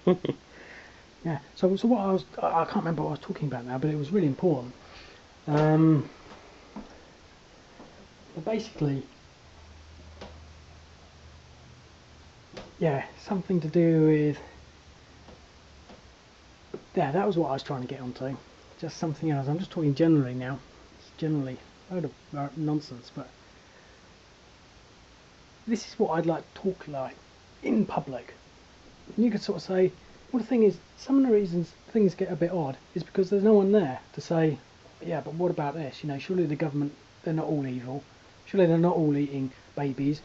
Yeah. So what I can't remember what I was talking about now, but it was really important. But basically, yeah, something to do with. Yeah, that was what I was trying to get onto. Just something else. I'm just talking generally now. It's generally a load of nonsense, but this is what I'd like to talk like in public. And you could sort of say, well, the thing is, some of the reasons things get a bit odd is because there's no one there to say, yeah, but what about this? You know, surely the government, they're not all evil. Surely they're not all eating babies,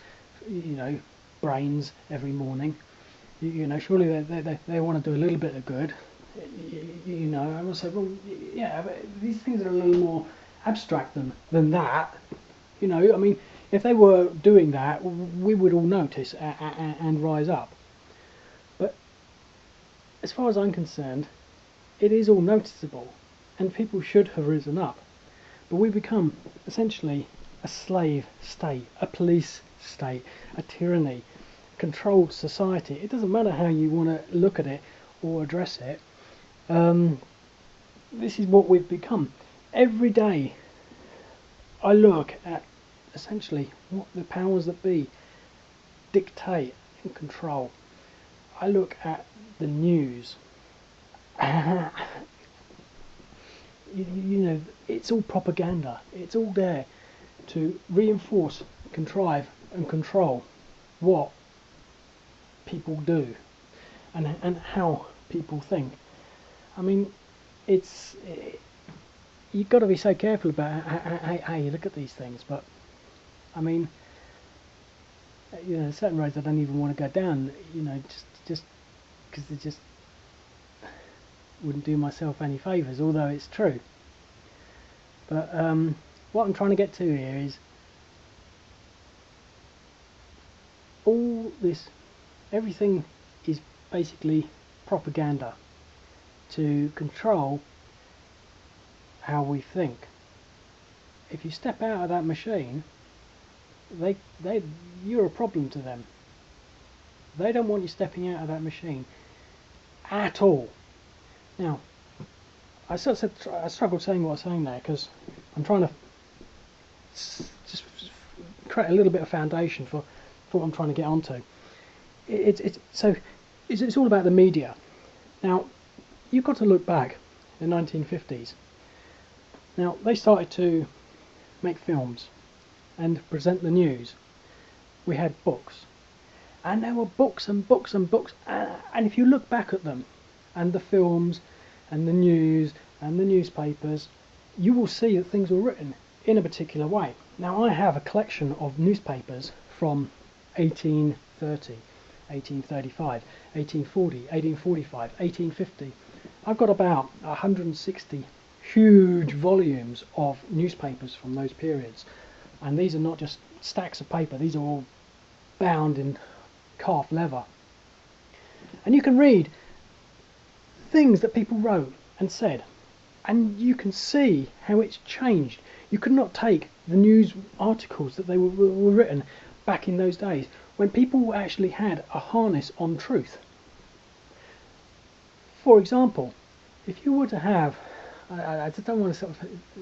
you know, brains every morning. You know, surely they want to do a little bit of good. You know, I must say, well, yeah, but these things are a little more abstract than that. You know, I mean, if they were doing that, we would all notice and rise up. But as far as I'm concerned, it is all noticeable, and people should have risen up. But we become essentially a slave state, a police state, a tyranny, controlled society. It doesn't matter how you want to look at it or address it. This is what we've become. Every day I look at essentially what the powers that be dictate and control. I look at the news. You know, it's all propaganda. It's all there to reinforce, contrive and control what people do and how people think. I mean, you've got to be so careful about how you look at these things, but I mean, you know, certain roads I don't even want to go down, you know, just because they just wouldn't do myself any favours, although it's true. But what I'm trying to get to here is all this, everything is basically propaganda to control how we think. If you step out of that machine, you're a problem to them. They don't want you stepping out of that machine at all. Now, I struggled saying what I was saying there because I'm trying to just create a little bit of foundation for what I'm trying to get onto. It's all about the media. Now, you've got to look back in the 1950s. Now, they started to make films and present the news. We had books, and there were books and books and books, and if you look back at them and the films and the news and the newspapers, you will see that things were written in a particular way. Now, I have a collection of newspapers from 1830, 1835, 1840, 1845, 1850. I've got about 160 huge volumes of newspapers from those periods, and these are not just stacks of paper, these are all bound in calf leather, and you can read things that people wrote and said, and you can see how it's changed. You could not take the news articles that they were written back in those days when people actually had a harness on truth. For example, if you were to have, I just don't want to sort of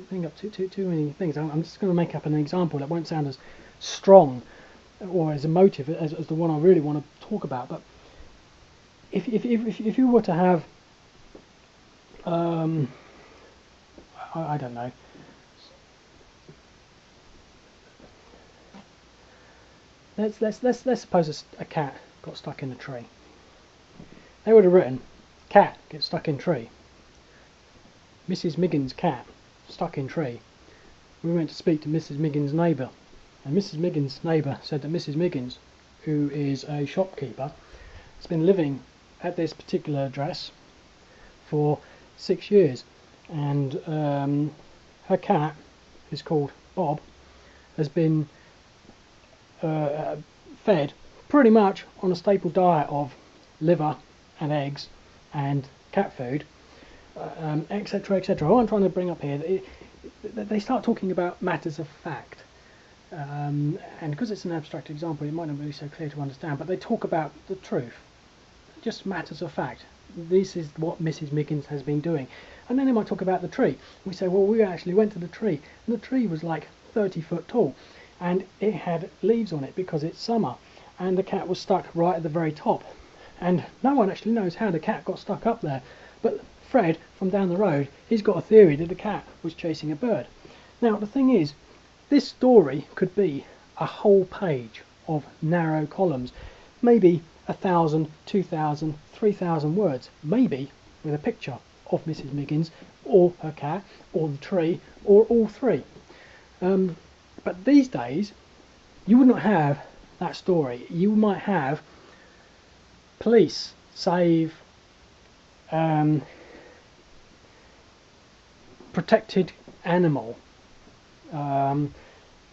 think up too many things. I'm just going to make up an example that won't sound as strong or as emotive as the one I really want to talk about. But if you were to have, I don't know. Let's suppose a cat got stuck in a tree. They would have written, "Cat gets stuck in tree. Mrs. Miggins' cat stuck in tree. We went to speak to Mrs. Miggins' neighbour, and Mrs. Miggins' neighbour said that Mrs. Miggins, who is a shopkeeper, has been living at this particular address for 6 years, and her cat, who's called Bob, has been fed pretty much on a staple diet of liver and eggs and cat food, etc., etc. What I'm trying to bring up here, they start talking about matters of fact, and because it's an abstract example, it might not be so clear to understand, but they talk about the truth. just matters of fact. This is what Mrs. Miggins has been doing. And then they might talk about the tree. We say, well, we actually went to the tree, and the tree was like 30 foot tall, and it had leaves on it because it's summer, and the cat was stuck right at the very top. And no one actually knows how the cat got stuck up there, but Fred from down the road, he's got a theory that the cat was chasing a bird. Now the thing is, this story could be a whole page of narrow columns, maybe 1,000, 2,000, 3,000 words, maybe with a picture of Mrs. Miggins or her cat or the tree or all three. But these days you would not have that story. You might have police save protected animal.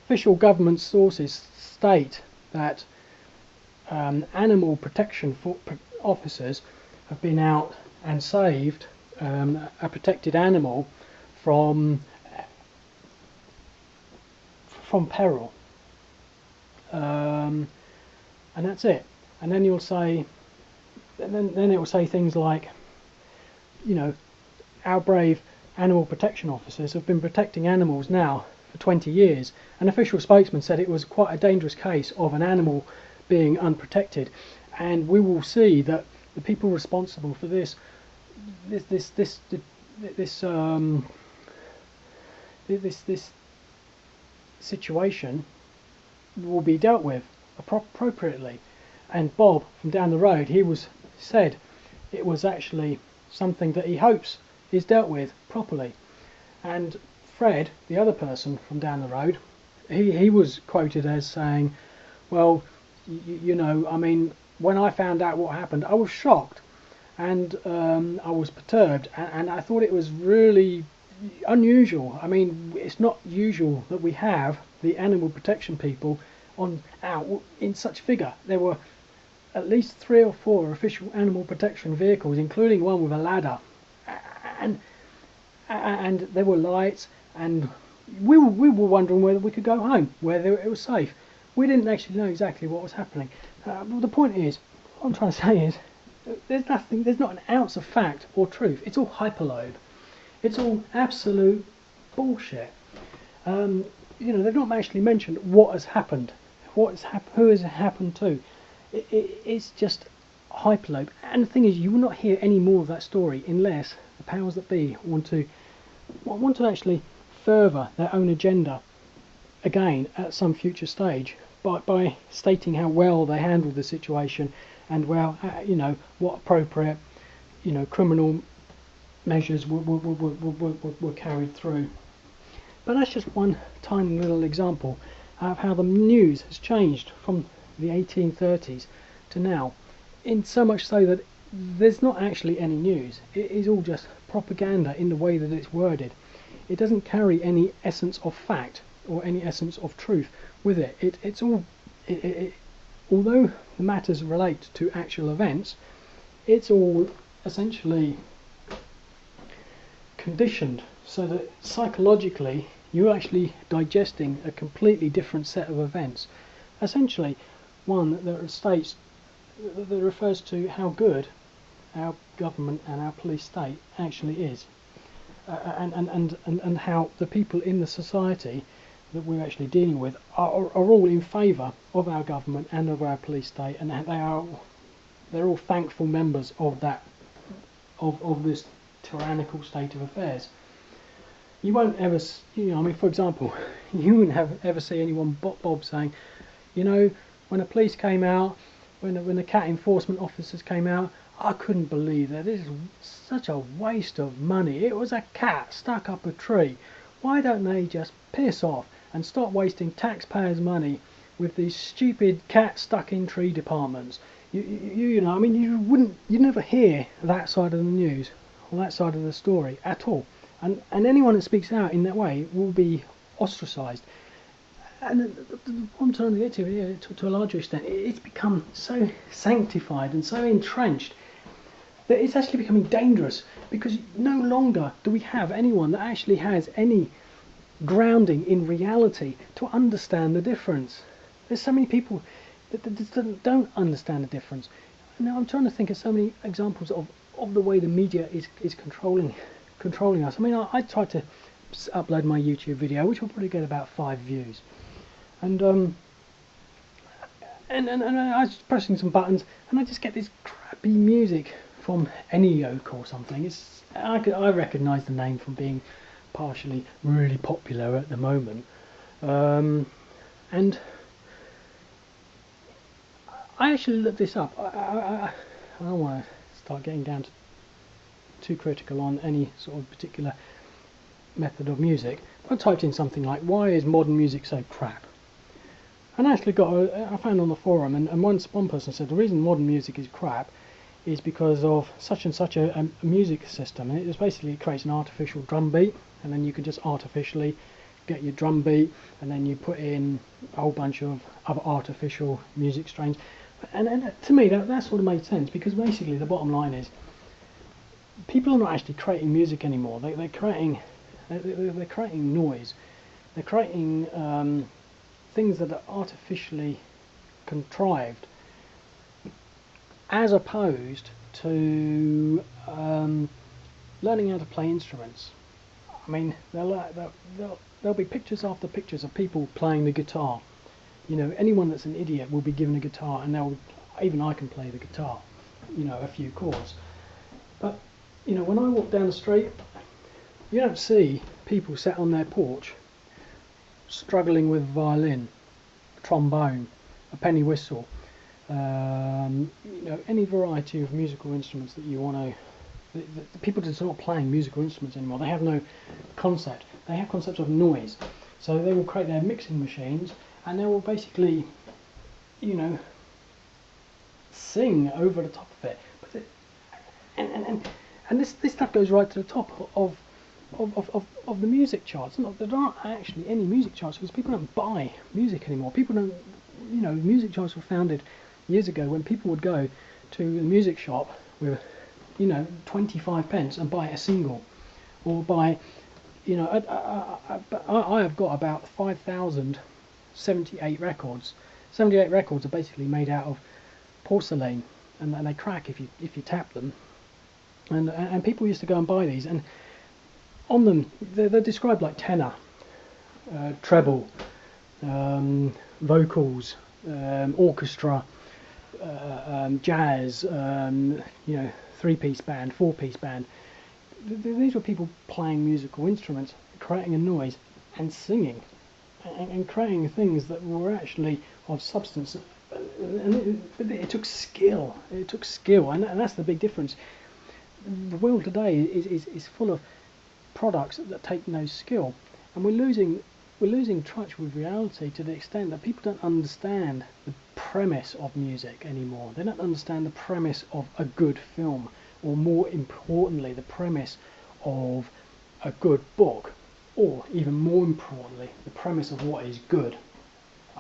Official government sources state that animal protection officers have been out and saved a protected animal from peril, and that's it. And then you'll say, then it will say things like, you know, our brave animal protection officers have been protecting animals now for 20 years. An official spokesman said it was quite a dangerous case of an animal being unprotected, and we will see that the people responsible for this situation will be dealt with appropriately. And Bob from down the road, he said it was actually something that he hopes is dealt with properly. And Fred, the other person from down the road, he was quoted as saying, well, you know, I mean, when I found out what happened, I was shocked, and I was perturbed, and I thought it was really unusual. I mean, it's not usual that we have the animal protection people out in such figure. There were at least 3 or 4 official animal protection vehicles, including one with a ladder, and there were lights, and we were wondering whether we could go home, whether it was safe. We didn't actually know exactly what was happening. But the point is, what I'm trying to say is, there's not an ounce of fact or truth. It's all hyperlobe. It's all absolute bullshit. You know, they've not actually mentioned what has happened, who has it happened to. It's just hyperlobe. And the thing is, you will not hear any more of that story unless the powers that be want to actually further their own agenda again at some future stage by stating how well they handled the situation, and well, you know, what appropriate, you know, criminal measures were carried through. But that's just one tiny little example of how the news has changed from the 1830s to now, in so much so that there's not actually any news. It is all just propaganda in the way that it's worded. It doesn't carry any essence of fact or any essence of truth with it. It's all, although the matters relate to actual events, it's all essentially conditioned so that psychologically you're actually digesting a completely different set of events. Essentially, one that states, that refers to how good our government and our police state actually is, and how the people in the society that we're actually dealing with are all in favour of our government and of our police state, and they're all thankful members of that of this tyrannical state of affairs. You won't ever, you know, I mean, for example, you wouldn't ever see anyone Bob saying, you know, when the police came out, when the cat enforcement officers came out, I couldn't believe that. This is such a waste of money. It was a cat stuck up a tree. Why don't they just piss off and stop wasting taxpayers' money with these stupid cat stuck in tree departments? You know, I mean, you never hear that side of the news or that side of the story at all. And anyone that speaks out in that way will be ostracised. And what I'm trying to get to a larger extent, it's become so sanctified and so entrenched that it's actually becoming dangerous, because no longer do we have anyone that actually has any grounding in reality to understand the difference. There's so many people that don't understand the difference. now I'm trying to think of so many examples of the way the media is controlling us. I mean, I tried to upload my YouTube video, which will probably get about 5 views, and I was pressing some buttons, and I just get this crappy music from any yoke or something. I recognise the name from being partially really popular at the moment, and I actually looked this up. I don't want to start getting down to too critical on any sort of particular method of music. I typed in something like, "Why is modern music so crap?" And I actually I found on the forum, and one person said the reason modern music is crap is because of such and such a music system, and it creates an artificial drum beat, and then you can just artificially get your drum beat, and then you put in a whole bunch of other artificial music strains, and to me that sort of made sense, because basically the bottom line is people are not actually creating music anymore. They're creating noise. They're creating things that are artificially contrived, as opposed to learning how to play instruments. I mean, there'll be pictures after pictures of people playing the guitar. You know, anyone that's an idiot will be given a guitar, and even I can play the guitar, you know, a few chords. But, you know, when I walk down the street, you don't see people sat on their porch struggling with violin, trombone, a penny whistle, you know, any variety of musical instruments that you want to. The people just not playing musical instruments anymore. They have no concept. They have concepts of noise. So they will create their mixing machines, and they will basically, you know, sing over the top of it. But and this stuff goes right to the top of the music charts. There aren't actually any music charts, because people don't buy music anymore. People don't, you know, music charts were founded years ago when people would go to a music shop with, you know, 25 pence and buy a single, or buy, you know, I have got about 5,078 records. 78 records are basically made out of porcelain, and they crack if you tap them. And people used to go and buy these, and on them they're described like tenor, treble, vocals, orchestra, jazz, you know, 3-piece band, 4-piece band. These were people playing musical instruments, creating a noise, and singing, and creating things that were actually of substance. But it took skill. It took skill, and that's the big difference. The world today is full of products that take no skill, and we're losing touch with reality to the extent that people don't understand the premise of music anymore. They don't understand the premise of a good film, or more importantly, the premise of a good book, or even more importantly, the premise of what is good.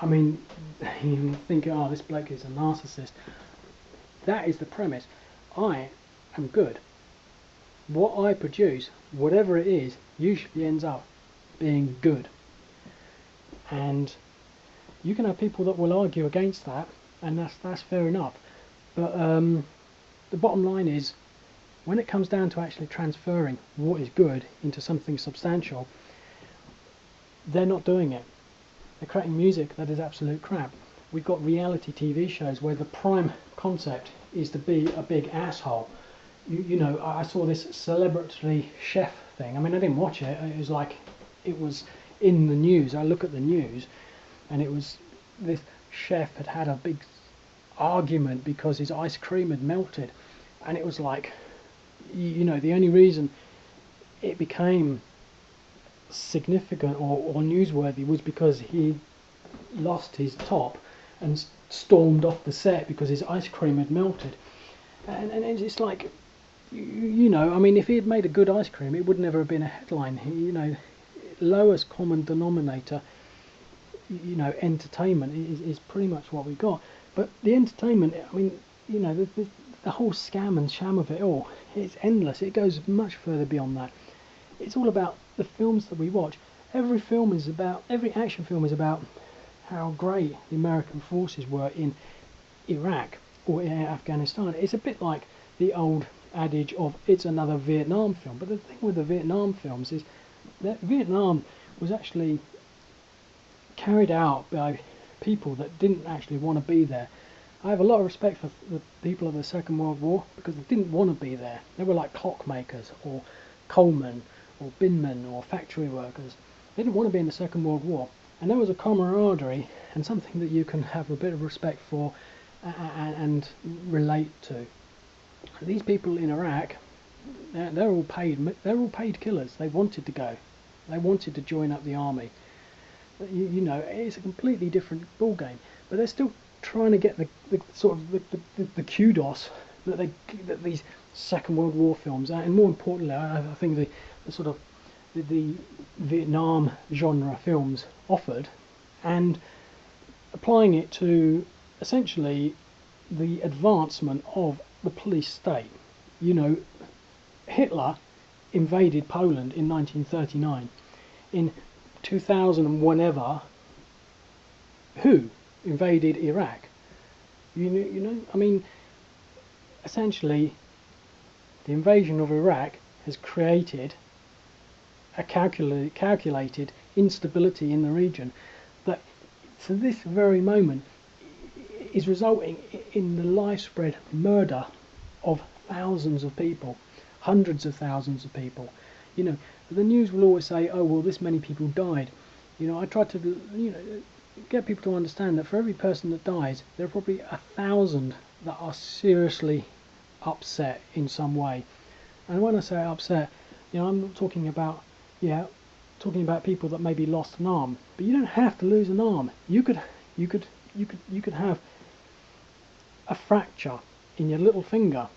I mean, you think, oh, this bloke is a narcissist. That is the premise. I am good. What I produce, whatever it is, usually ends up being good. And you can have people that will argue against that, and that's fair enough. But the bottom line is, when it comes down to actually transferring what is good into something substantial, they're not doing it. They're creating music that is absolute crap. We've got reality TV shows where the prime concept is to be a big asshole. You know, I saw this celebrity chef thing. I mean, I didn't watch it. It was in the news. I look at the news, and it was, this chef had a big argument because his ice cream had melted, and it was like, you know, the only reason it became significant or newsworthy was because he lost his top and stormed off the set because his ice cream had melted. And it's like, you know, I mean, if he had made a good ice cream, it would never have been a headline. You know, lowest common denominator, you know, entertainment is pretty much what we got. But the entertainment, I mean, you know, the whole scam and sham of it all, it's endless. It goes much further beyond that. It's all about the films that we watch. Every action film is about how great the American forces were in Iraq, or in Afghanistan. It's a bit like the old adage of it's another Vietnam film. But the thing with the Vietnam films is that Vietnam was actually carried out by people that didn't actually want to be there. I have a lot of respect for the people of the Second World War because they didn't want to be there. They were like clockmakers or coalmen or binmen or factory workers. They didn't want to be in the Second World War. And there was a camaraderie and something that you can have a bit of respect for and relate to. These people in Iraq, they're all paid killers. They wanted to go. They wanted to join up the army. You know, it's a completely different ball game. But they're still trying to get the sort of the kudos that these Second World War films, and more importantly, I think the sort of the Vietnam genre films offered, and applying it to essentially the advancement of the police state. You know, Hitler invaded Poland in 1939. In 2000 and whenever, who invaded Iraq? You know, I mean, essentially, the invasion of Iraq has created a calculated instability in the region that, to this very moment, is resulting in the widespread murder of thousands of people, hundreds of thousands of people. You know, the news will always say, "Oh well, this many people died." You know, I try to, you know, get people to understand that for every person that dies, there are probably 1,000 that are seriously upset in some way. And when I say upset, you know, I'm not talking about, people that maybe lost an arm, but you don't have to lose an arm. You could have a fracture in your little finger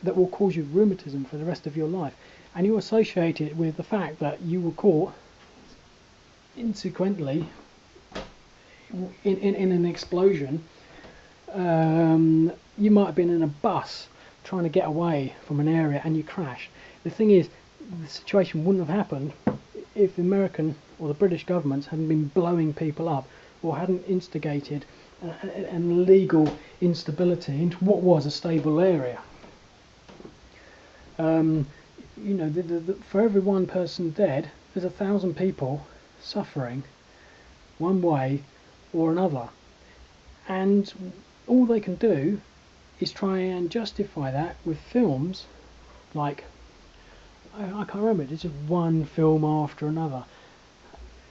that will cause you rheumatism for the rest of your life, and you associate it with the fact that you were caught insequently in an explosion. You might have been in a bus trying to get away from an area and you crashed. The thing is, the situation wouldn't have happened if the American or the British governments hadn't been blowing people up or hadn't instigated an illegal instability into what was a stable area. You know, for every one person dead, there's 1,000 people suffering one way or another, and all they can do is try and justify that with films like, I can't remember, it's just one film after another.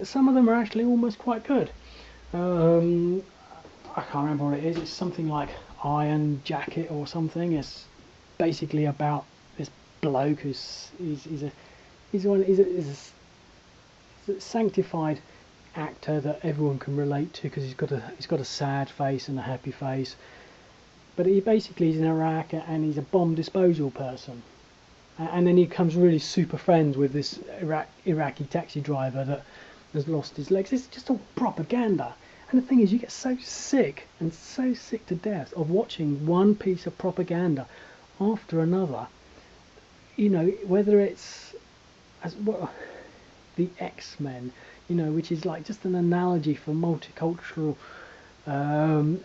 Some of them are actually almost quite good. I can't remember what it is. It's something like Iron Jacket or something. It's basically about this bloke who's a sanctified actor that everyone can relate to because he's got a sad face and a happy face, but he basically is in Iraq and he's a bomb disposal person, and then he becomes really super friends with this Iraqi taxi driver that has lost his legs. It's just all propaganda. And the thing is, you get so sick to death of watching one piece of propaganda after another. You know, whether it's the X-Men, you know, which is like just an analogy for multicultural,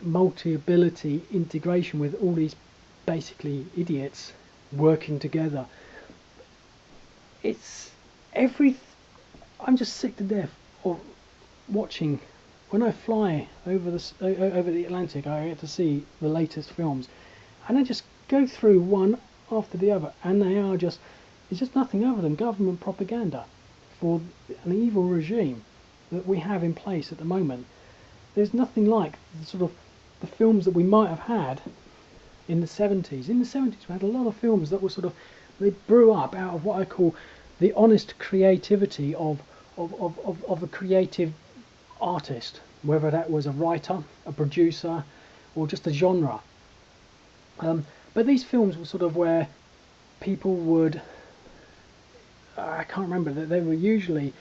multi-ability integration with all these basically idiots working together. I'm just sick to death of watching. When I fly over the Atlantic, I get to see the latest films, and I just go through one after the other, and it's just nothing other than government propaganda for an evil regime that we have in place at the moment. There's nothing like the films that we might have had in the 70s. In the 70s, we had a lot of films that were they brew up out of what I call the honest creativity of a creative artist, whether that was a writer, a producer, or just a genre. But these films were where people would, I can't remember, they were usually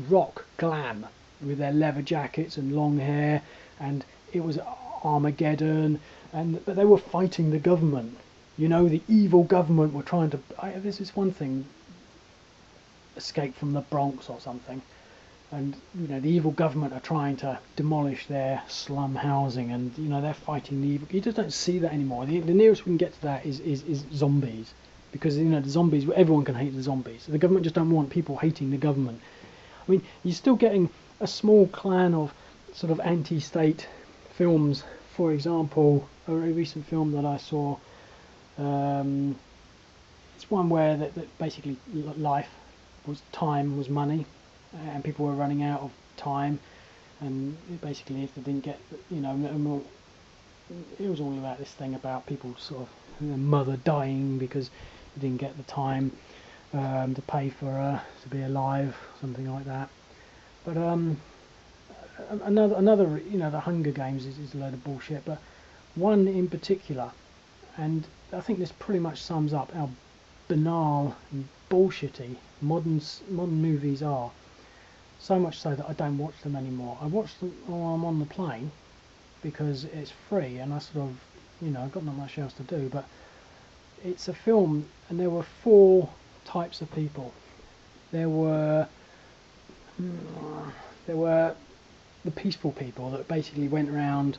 rock glam with their leather jackets and long hair, and it was Armageddon, but they were fighting the government. You know, the evil government were trying to, this is one thing, Escape from the Bronx or something. and the evil government are trying to demolish their slum housing, and they're fighting the evil. You just don't see that anymore. The nearest we can get to that is zombies, because the zombies, everyone can hate the zombies. So the government just don't want people hating the government. I mean, you're still getting a small clan of sort of anti-state films. For example, a very recent film that I saw, it's one where that basically time was money, and people were running out of time, and basically if they didn't get, it was all about this thing about people sort of, their mother dying because they didn't get the time to pay for her to be alive, something like that. But another, the Hunger Games is a load of bullshit, but one in particular, and I think this pretty much sums up how banal and bullshitty modern movies are. So much so that I don't watch them anymore. I watch them while I'm on the plane because it's free, and I sort of, I've got not much else to do. But it's a film, and there were 4 types of people. There were the peaceful people that basically went around.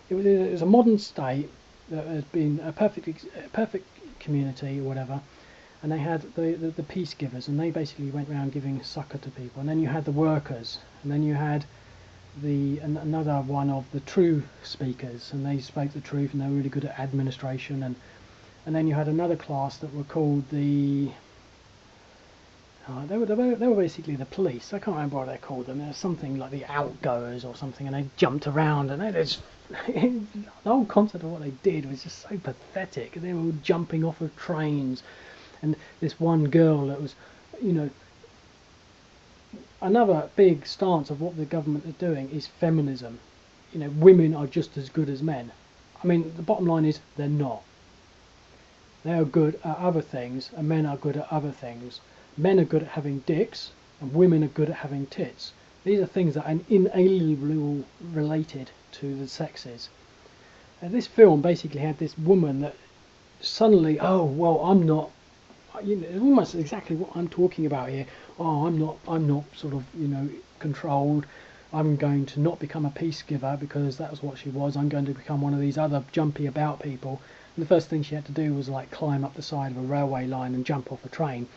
It was a modern state that had been a perfect community or whatever, and they had the peace givers, and they basically went around giving succor to people. And then you had the workers, and then you had another one of the true speakers, and they spoke the truth, and they were really good at administration. And then you had another class that were called they were basically the police. I can't remember what they're called. Them. There's something like the outgoers or something, and they jumped around, and the whole concept of what they did was just so pathetic. They were all jumping off of trains, and this one girl that was, another big stance of what the government is doing is feminism. Women are just as good as men. I mean, the bottom line is they're not. They are good at other things, and men are good at other things. Men are good at having dicks, and women are good at having tits. These are things that are inalienably related to the sexes. And this film basically had this woman that suddenly, oh well, I'm not. Almost exactly what I'm talking about here. Oh, I'm not sort of controlled. I'm going to not become a peace giver because that was what she was. I'm going to become one of these other jumpy about people. And the first thing she had to do was like climb up the side of a railway line and jump off a train.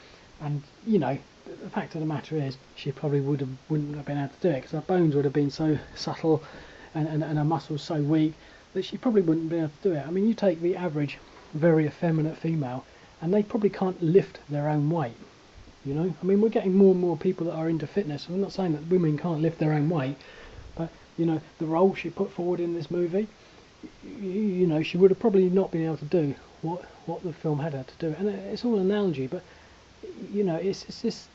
And the fact of the matter is, she probably wouldn't have been able to do it because her bones would have been so subtle, and her muscles so weak that she probably wouldn't be able to do it. I mean, you take the average, very effeminate female, and they probably can't lift their own weight. I mean, we're getting more and more people that are into fitness. I'm not saying that women can't lift their own weight, but the role she put forward in this movie, she would have probably not been able to do what the film had her to do. And it's all an analogy, but it's this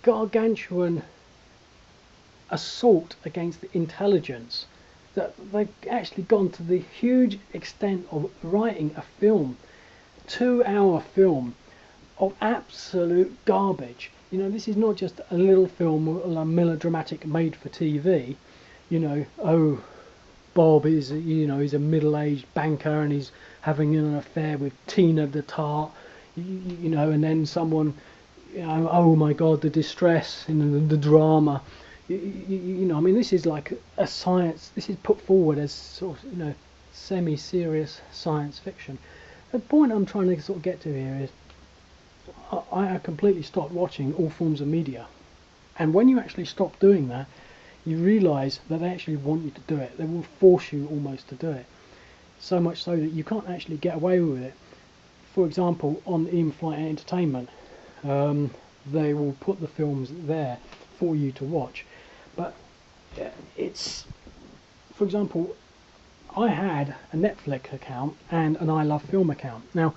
gargantuan assault against the intelligence that they've actually gone to the huge extent of writing a film, 2-hour film of absolute garbage. This is not just a little film or a melodramatic made for TV. Oh, Bob is he's a middle-aged banker and he's having an affair with Tina the Tart. And then someone, oh my God, the distress, the drama. I mean, this is like a science. This is put forward as sort of, semi-serious science fiction. The point I'm trying to sort of get to here is, I completely stopped watching all forms of media, and when you actually stop doing that, you realise that they actually want you to do it. They will force you almost to do it, so much so that you can't actually get away with it. For example, on in-flight entertainment, they will put the films there for you to watch. But it's, for example, I had a Netflix account and an I Love Film account. Now,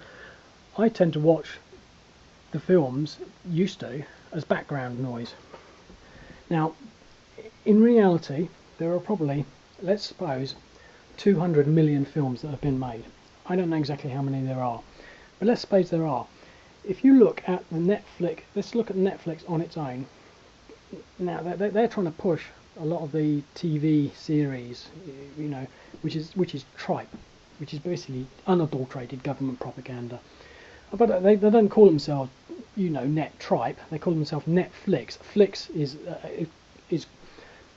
I tend to watch the films, used to, as background noise. Now, in reality, there are probably, let's suppose, 200 million films that have been made. I don't know exactly how many there are, but let's suppose there are. If you look at the Netflix, let's look at Netflix on its own. Now, they're trying to push a lot of the TV series, which is tripe, which is basically unadulterated government propaganda. But they don't call themselves net tripe. They call themselves Netflix. Flix is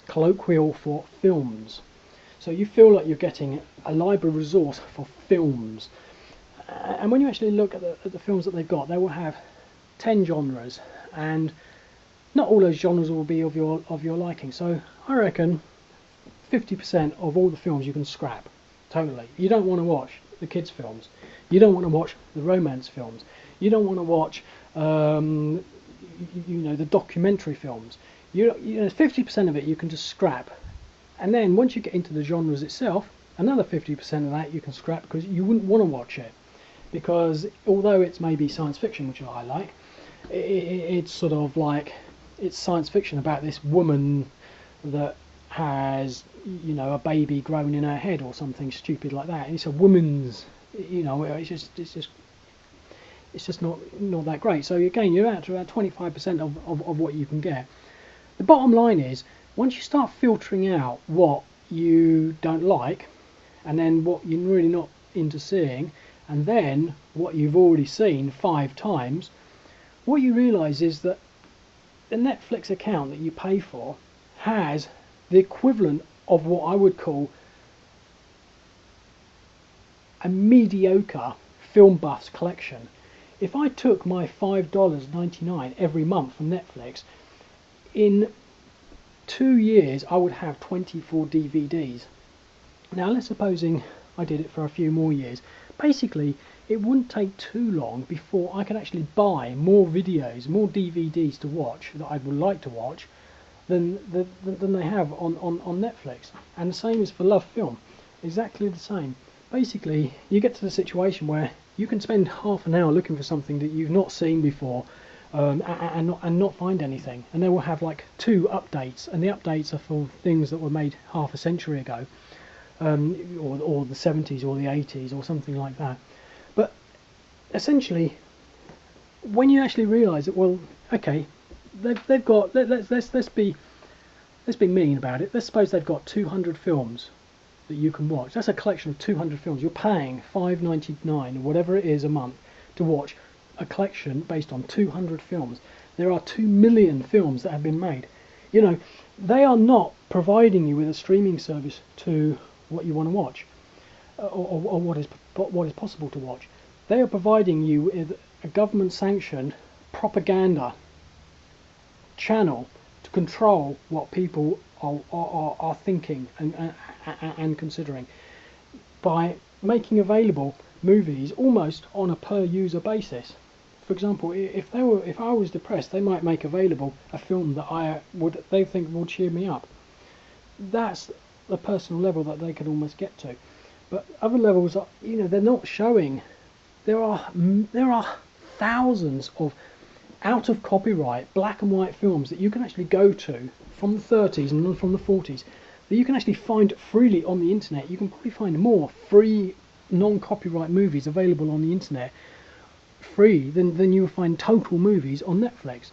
colloquial for films. So you feel like you're getting a library resource for films. And when you actually look at the films that they've got, they will have 10 genres, and not all those genres will be of your liking. So I reckon 50% of all the films you can scrap totally. You don't want to watch the kids' films. You don't want to watch the romance films. You don't want to watch the documentary films. 50% of it you can just scrap. And then once you get into the genres itself, another 50% of that you can scrap, because you wouldn't want to watch it. Because although it's maybe science fiction, which I like, it's sort of like, it's science fiction about this woman that has a baby grown in her head or something stupid like that, and it's a woman's, it's just not that great. So again, you're out to about 25% of what you can get. The bottom line is, once you start filtering out what you don't like, and then what you're really not into seeing, and then what you've already seen 5 times, what you realise is that the Netflix account that you pay for has the equivalent of what I would call a mediocre film buffs collection. If I took my $5.99 every month from Netflix, in 2 years I would have 24 DVDs. Now let's supposing I did it for a few more years. Basically, it wouldn't take too long before I could actually buy more videos, more DVDs to watch that I would like to watch than they have on Netflix. And the same is for Love Film, exactly the same. Basically, you get to the situation where you can spend half an hour looking for something that you've not seen before, and not find anything, and they will have like 2 updates, and the updates are for things that were made half a century ago, or the 70s or the 80s or something like that. But essentially, when you actually realise that, well, okay, they've got, let's be mean about it. Let's suppose they've got 200 films that you can watch. That's a collection of 200 films. You're paying $5.99 or whatever it is a month to watch a collection based on 200 films. There are 2 million films that have been made. They are not providing you with a streaming service to what you want to watch, or what is possible to watch. They are providing you with a government-sanctioned propaganda channel to control what people are thinking and considering, by making available movies almost on a per user basis. For example, if I was depressed, they might make available a film that they think would cheer me up. That's the personal level that they could almost get to. But other levels are, they're not showing. There are thousands of out of copyright black and white films that you can actually go to from the 30s and from the 40s that you can actually find freely on the internet. You can probably find more free non-copyright movies available on the internet free than you will find total movies on Netflix.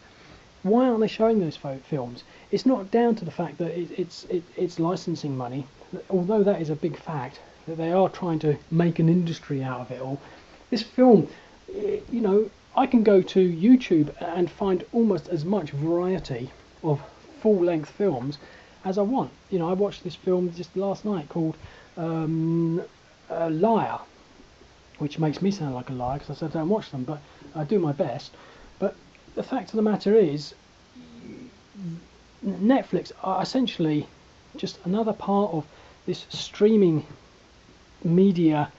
Why aren't they showing those films? It's not down to the fact that it's licensing money, although that is a big fact, that they are trying to make an industry out of it all. This film, I can go to YouTube and find almost as much variety of full-length films as I want. I watched this film just last night called Liar, which makes me sound like a liar because I said I don't watch them, but I do my best. But the fact of the matter is, Netflix are essentially just another part of this streaming media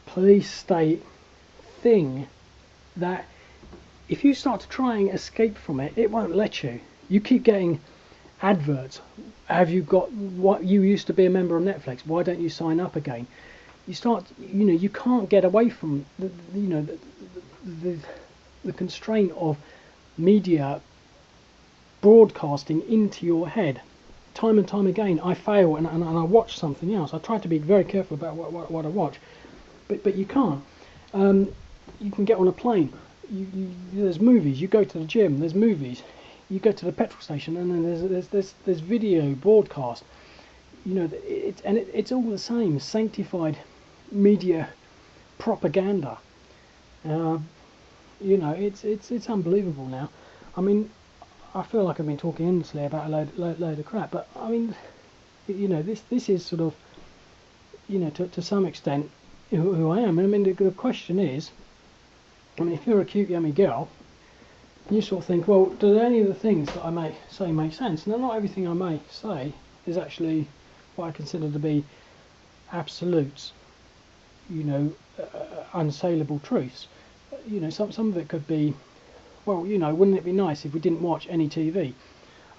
police state thing that if you start to try and escape from it, it won't let you. You keep getting adverts. Have you got what you used to be a member of Netflix? Why don't you sign up again? You start, you can't get away from the constraint of media broadcasting into your head. Time and time again, I fail and I watch something else. I try to be very careful about what I watch, but you can't. You can get on a plane. There's movies. You go to the gym. There's movies. You go to the petrol station, and then there's video broadcast. It's all the same sanctified media propaganda. You know, it's unbelievable now. I mean, I feel like I've been talking endlessly about a load of crap, but I mean, you know, this is sort of, you know, to some extent who I am. I mean, the question is, I mean, if you're a cute yummy girl, you sort of think, well, do any of the things that I may say make sense? Now, not everything I may say is actually what I consider to be absolutes, you know, unsaleable truths. You know, some of it could be, well, you know, wouldn't it be nice if we didn't watch any TV?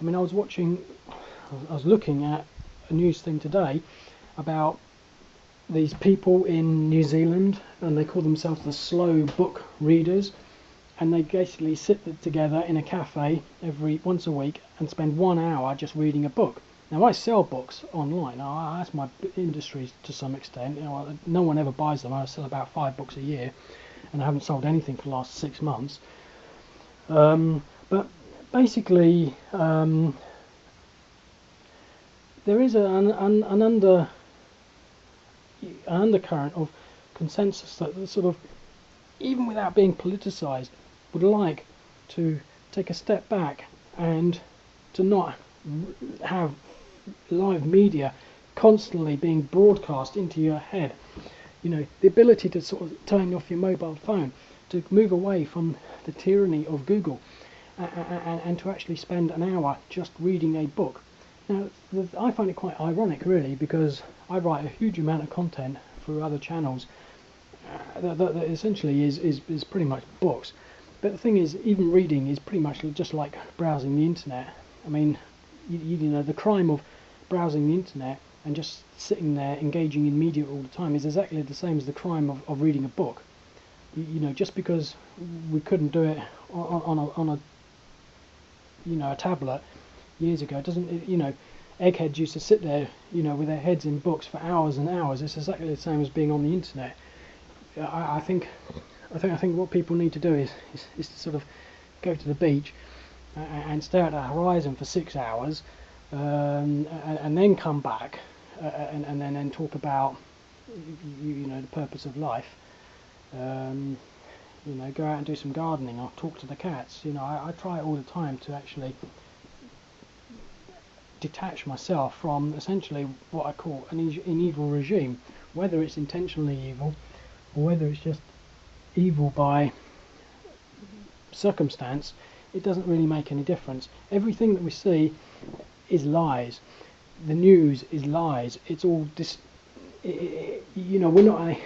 I mean, I was looking at a news thing today about these people in New Zealand, and they call themselves the slow book readers, and they basically sit together in a cafe once a week and spend 1 hour just reading a book. Now, I sell books online. That's my industry to some extent. You know, no one ever buys them. I sell about 5 books a year, and I haven't sold anything for the last 6 months. But basically, there is an undercurrent of consensus that sort of, even without being politicised, would like to take a step back and to not have live media constantly being broadcast into your head. You know, the ability to sort of turn off your mobile phone, to move away from the tyranny of Google, and to actually spend an hour just reading a book. Now, I find it quite ironic, really, because I write a huge amount of content for other channels that essentially is pretty much books. But the thing is, even reading is pretty much just like browsing the internet. I mean, you know, the crime of browsing the internet and just sitting there engaging in media all the time is exactly the same as the crime of reading a book. You know, just because we couldn't do it on a you know, a tablet years ago, it doesn't, you know, eggheads used to sit there, you know, with their heads in books for hours and hours. It's exactly the same as being on the internet. I think what people need to do is to sort of go to the beach and stare at the horizon for 6 hours, and then come back and then talk about you know, the purpose of life. You know, go out and do some gardening, or talk to the cats. You know, I try all the time to actually detach myself from essentially what I call an evil regime, whether it's intentionally evil or whether it's just evil by circumstance. It doesn't really make any difference. Everything that we see is lies. The news is lies. It's all you know, we're not.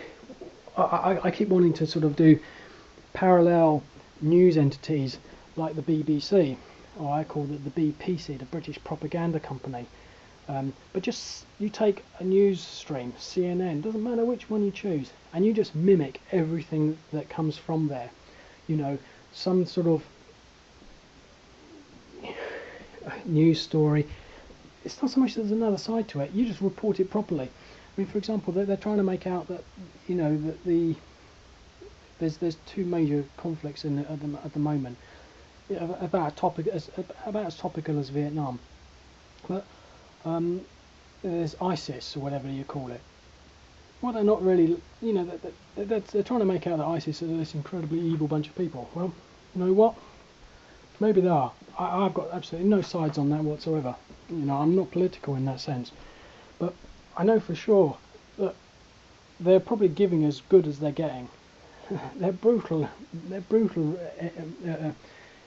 I keep wanting to sort of do parallel news entities like the BBC, or I call it the BPC, the British Propaganda Company. But just, you take a news stream, CNN, doesn't matter which one you choose, and you just mimic everything that comes from there. You know, some sort of news story, it's not so much that there's another side to it, you just report it properly. I mean, for example, they're trying to make out that, you know, that there's 2 major conflicts at the moment, about as topical as Vietnam. But there's ISIS, or whatever you call it. Well, they're not really, you know, they're trying to make out that ISIS are this incredibly evil bunch of people. Well, you know what? Maybe they are. I've got absolutely no sides on that whatsoever. You know, I'm not political in that sense. But I know for sure that they're probably giving as good as they're getting. They're brutal.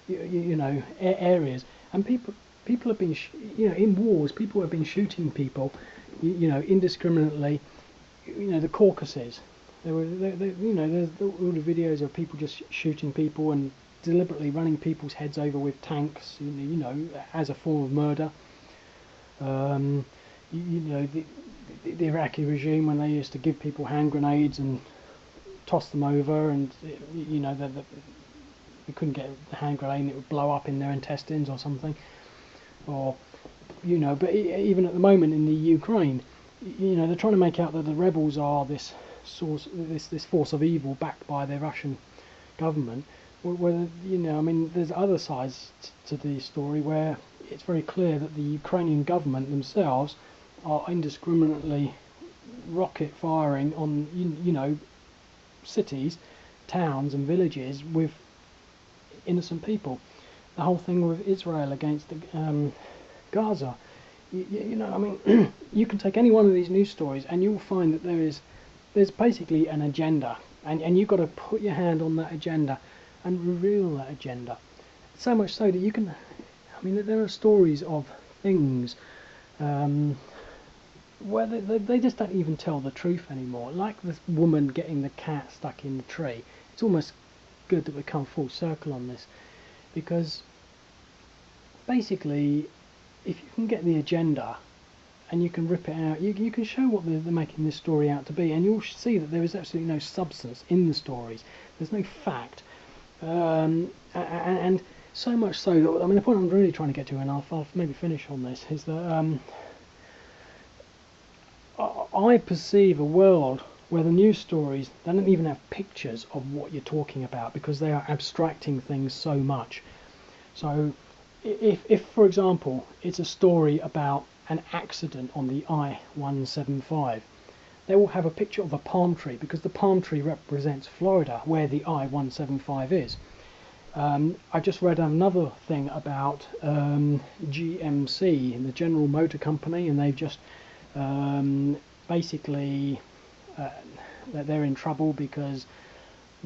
You know, areas, and people have been, you know, in wars. People have been shooting people, you know, indiscriminately. You know, the Caucasus. You know, there's all the videos of people just shooting people and deliberately running people's heads over with tanks. You know, as a form of murder. You know, the Iraqi regime, when they used to give people hand grenades and toss them over, and you know, you couldn't get a hand grenade and it would blow up in their intestines or something. Or, you know, but even at the moment in the Ukraine, you know, they're trying to make out that the rebels are this force of evil backed by the Russian government. Where, you know, I mean, there's other sides to the story where it's very clear that the Ukrainian government themselves are indiscriminately rocket firing on, you know, cities, towns and villages with innocent people. The whole thing with Israel against Gaza. You know, I mean, you can take any one of these news stories and you'll find that there's basically an agenda, and you've got to put your hand on that agenda and reveal that agenda. So much so that you can, I mean, there are stories of things where they just don't even tell the truth anymore. Like this woman getting the cat stuck in the tree. It's almost good that we come full circle on this, because basically, if you can get the agenda and you can rip it out, you can show what they're making this story out to be, and you'll see that there is absolutely no substance in the stories. There's no fact, and so much so that, I mean, the point I'm really trying to get to, and I'll maybe finish on this, is that I perceive a world where the news stories, they don't even have pictures of what you're talking about, because they are abstracting things so much. So if for example it's a story about an accident on the I-175, they will have a picture of a palm tree, because the palm tree represents Florida, where the I-175 is. I just read another thing about GMC, the General Motor Company, and they've just basically that they're in trouble because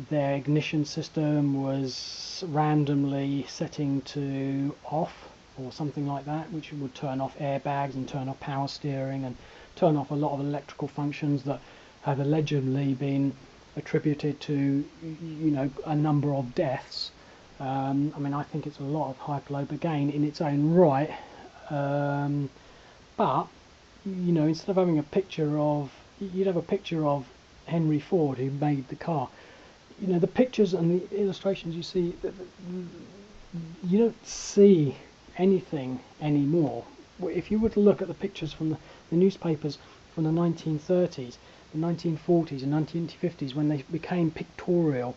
their ignition system was randomly setting to off or something like that, which would turn off airbags and turn off power steering and turn off a lot of electrical functions that have allegedly been attributed to, you know, a number of deaths. I mean, I think it's a lot of hyperbole again in its own right, but you know, instead of having a picture of, you'd have a picture of Henry Ford, who made the car. You know, the pictures and the illustrations you see, you don't see anything anymore. If you were to look at the pictures from the newspapers from the 1930s, the 1940s and 1950s, when they became pictorial,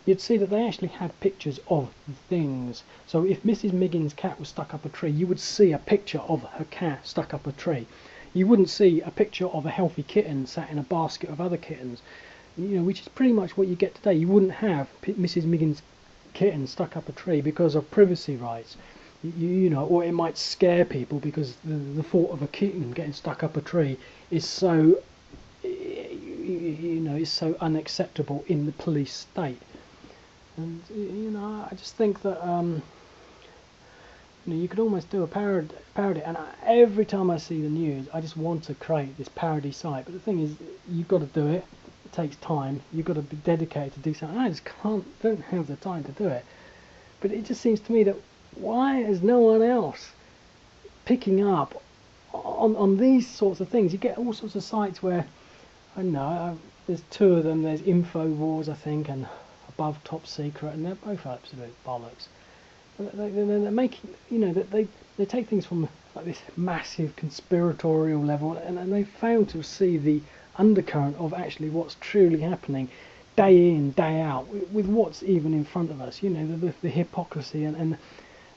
you'd see that they actually had pictures of things. So if Mrs. Miggin's cat was stuck up a tree, you would see a picture of her cat stuck up a tree. You wouldn't see a picture of a healthy kitten sat in a basket of other kittens, you know, which is pretty much what you get today. You wouldn't have Mrs. Miggin's kitten stuck up a tree because of privacy rights, you know, or it might scare people because the thought of a kitten getting stuck up a tree is so, you know, is so unacceptable in the police state. And you know, I just think that you know, you could almost do a parody, and every time I see the news, I just want to create this parody site. But the thing is, you've got to do it. It takes time. You've got to be dedicated to do something. I just don't have the time to do it. But it just seems to me that why is no one else picking up on these sorts of things? You get all sorts of sites where, I don't know, there's two of them. There's InfoWars, I think, and Above Top Secret, and they're both absolute bollocks. They're making, you know, that they take things from like this massive conspiratorial level, and they fail to see the undercurrent of actually what's truly happening day in, day out, with what's even in front of us. You know, the hypocrisy and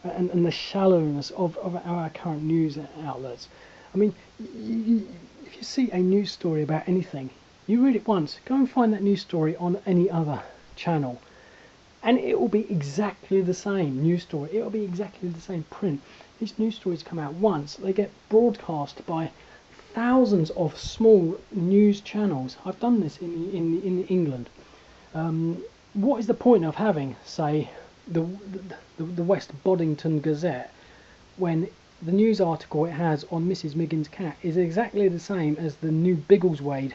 the shallowness of our current news outlets. I mean, if you see a news story about anything, you read it once, go and find that news story on any other channel, and it will be exactly the same news story. It will be exactly the same print. These news stories come out once, they get broadcast by thousands of small news channels. I've done this in England. What is the point of having, say, the West Boddington Gazette, when the news article it has on Mrs. Miggin's cat is exactly the same as the New Biggleswade,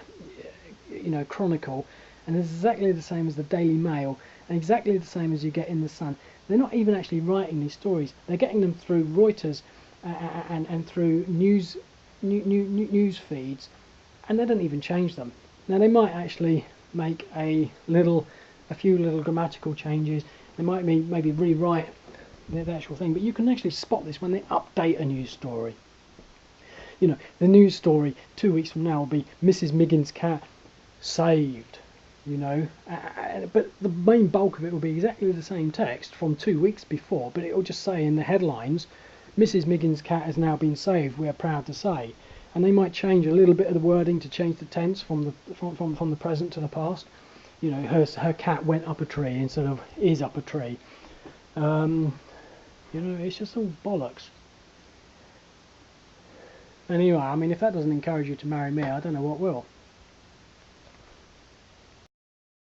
you know, Chronicle, and it's exactly the same as the Daily Mail, and exactly the same as you get in the Sun. They're not even actually writing these stories. They're getting them through Reuters and through news feeds, and they don't even change them. Now they might actually make a few little grammatical changes. They might maybe rewrite the actual thing, but you can actually spot this when they update a news story. You know, the news story 2 weeks from now will be Mrs. Miggin's cat saved. You know, but the main bulk of it will be exactly the same text from 2 weeks before, but it will just say in the headlines, Mrs. Miggin's cat has now been saved, we are proud to say. And they might change a little bit of the wording to change the tense from the present to the past. You know, her cat went up a tree instead of is up a tree. You know, it's just all bollocks. Anyway, I mean, if that doesn't encourage you to marry me, I don't know what will.